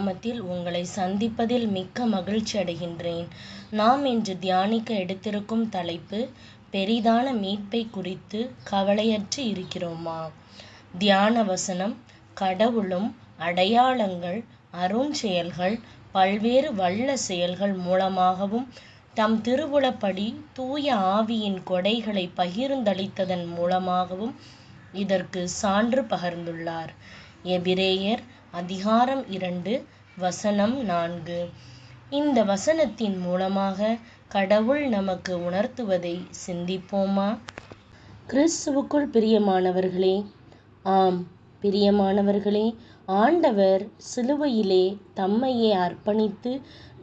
நாமத்தில் உங்களை சந்திப்பதில் மிக்க மகிழ்ச்சி அடைகின்றேன். நாம் இன்று தியானிக்க எடுத்திருக்கும் தலைப்பு, பெரிதான மீட்பை குறித்து கவலையற்று இருக்கிறோமா? தியான வசனம்: கடவுளும் அடையாளங்கள், அருஞ்செயல்கள், பல்வேறு வல்ல செயல்கள் மூலமாகவும் தம் திருவுளப்படி தூய ஆவியின் கொடைகளை பகிர்ந்தளித்ததன் மூலமாகவும் இதற்கு சான்று பகர்ந்துள்ளார். எபிரேயர் அதிகாரம் 2 வசனம் 4. இந்த வசனத்தின் மூலமாக கடவுள் நமக்கு உணர்த்துவதை சிந்திப்போமா? கிறிஸ்துவுக்குள் பிரியமானவர்களே, ஆம் பிரியமானவர்களே, ஆண்டவர் சிலுவையிலே தம்மையே அர்ப்பணித்து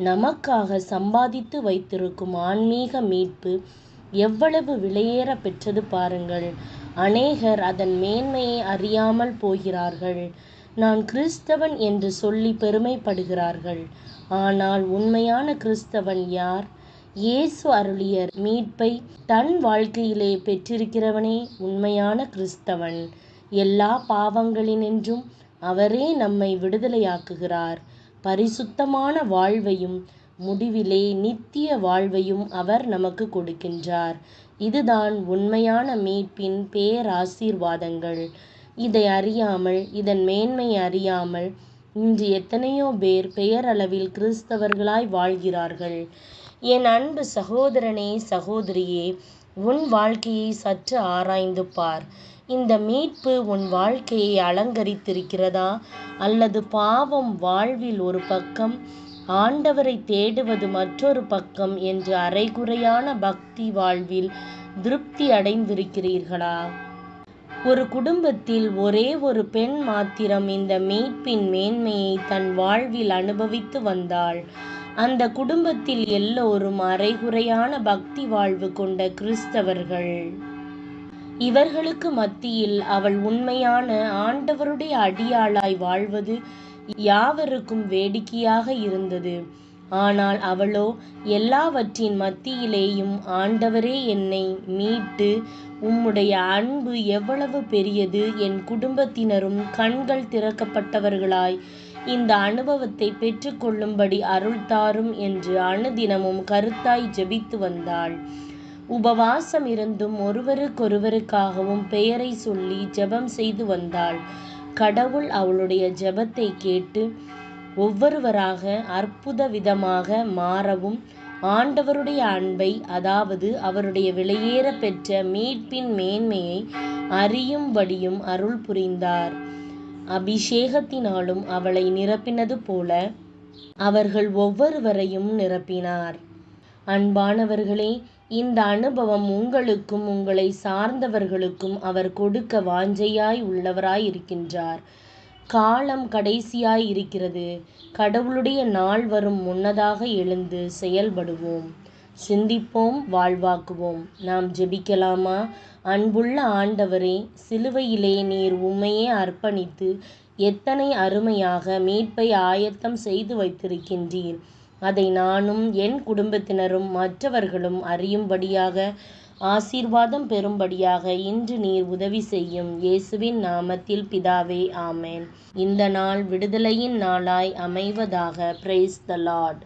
நமக்காக சம்பாதித்து வைத்திருக்கும் ஆன்மீக மீட்பு எவ்வளவு விலையேற பெற்றது பாருங்கள். அநேகர் அதன் மேன்மையை அறியாமல் போகிறார்கள். நான் கிறிஸ்தவன் என்று சொல்லி பெருமைப்படுகிறார்கள். ஆனால் உண்மையான கிறிஸ்தவன் யார்? இயேசு அருளிய மீட்பை தன் வாழ்க்கையிலே பெற்றிருக்கிறவனே உண்மையான கிறிஸ்தவன். எல்லா பாவங்களினின்றும் அவரே நம்மை விடுதலையாக்குகிறார். பரிசுத்தமான வாழ்வையும் முடிவிலே நித்திய வாழ்வையும் அவர் நமக்கு கொடுக்கின்றார். இதுதான் உண்மையான மீட்பின் பேராசீர்வாதங்கள். இதை அறியாமல், இதன் மேன்மை அறியாமல் இன்று எத்தனையோ பேர் பெயரளவில் கிறிஸ்தவர்களாய் வாழ்கிறார்கள். என் அன்பு சகோதரனே, சகோதரியே, உன் வாழ்க்கையை சற்று ஆராய்ந்து பார். இந்த மீட்பு உன் வாழ்க்கையை அலங்கரித்திருக்கிறதா? அல்லது பாவம் வாழ்வில் ஒரு பக்கம், ஆண்டவரை தேடுவது மற்றொரு பக்கம் என்று அரைகுறையான பக்தி வாழ்வில் திருப்தி அடைந்திருக்கிறீர்களா? ஒரு குடும்பத்தில் ஒரே ஒரு பெண் மாத்திரம் இந்த மீட்பின் மேன்மையை தன் வாழ்வில் அனுபவித்து வந்தாள். அந்த குடும்பத்தில் எல்லோரும் அரைகுறையான பக்தி வாழ்வு கொண்ட கிறிஸ்தவர்கள். இவர்களுக்கு மத்தியில் அவள் உண்மையான ஆண்டவருடைய அடியாளாய் வாழ்வது யாவருக்கும் வேடிக்கையாக இருந்தது. ஆனால் அவளோ எல்லாவற்றின் மத்தியிலேயும், ஆண்டவரே, என்னை மீட்டு உம்முடைய அன்பு எவ்வளவு பெரியது, என் குடும்பத்தினரும் கண்கள் திறக்கப்பட்டவர்களாய் இந்த அனுபவத்தை பெற்றுக்கொள்ளும்படி அருள் தாரும் என்று அனுதினமும் கருத்தாய் ஜெபித்து வந்தாள். உபவாசம் இருந்தும் ஒருவருக்கொருவருக்காகவும் பெயரை சொல்லி ஜெபம் செய்து வந்தாள். கடவுள் அவளுடைய ஜெபத்தை கேட்டு ஒவ்வொருவராக அற்புத விதமாக மாறவும், ஆண்டவருடைய அன்பை, அதாவது அவருடைய விலையேற பெற்ற மீட்பின் மேன்மையை அறியும்படியும் அருள் புரிந்தார். அபிஷேகத்தினாலும் அவளை நிரப்பினது போல அவர்கள் ஒவ்வொருவரையும் நிரப்பினார். அன்பானவர்களே, இந்த அனுபவம் உங்களுக்கும் உங்களை சார்ந்தவர்களுக்கும் அவர் கொடுக்க வாஞ்சையாய் உள்ளவராய் இருக்கின்றார். காலம் கடைசியாய் இருக்கிறது. கடவுளுடைய நாள் வரும் முன்னதாக எழுந்து செயல்படுவோம். சிந்திப்போம், வாழ்வாக்குவோம். நாம் ஜெபிக்கலாமா? அன்புள்ள ஆண்டவரே, சிலுவையிலே நீர் உம்மையே அர்ப்பணித்து எத்தனை அருமையாக மீட்பை ஆயத்தம் செய்து வைத்திருக்கின்றீர். அதை நானும் என் குடும்பத்தினரும் மற்றவர்களும் அறியும்படியாக, ஆசீர்வாதம் பெறும்படியாக இன்று நீர் உதவி செய்யும். இயேசுவின் நாமத்தில் பிதாவே, ஆமென். இந்த நாள் விடுதலையின் நாளாய் அமைவதாக. Praise the Lord.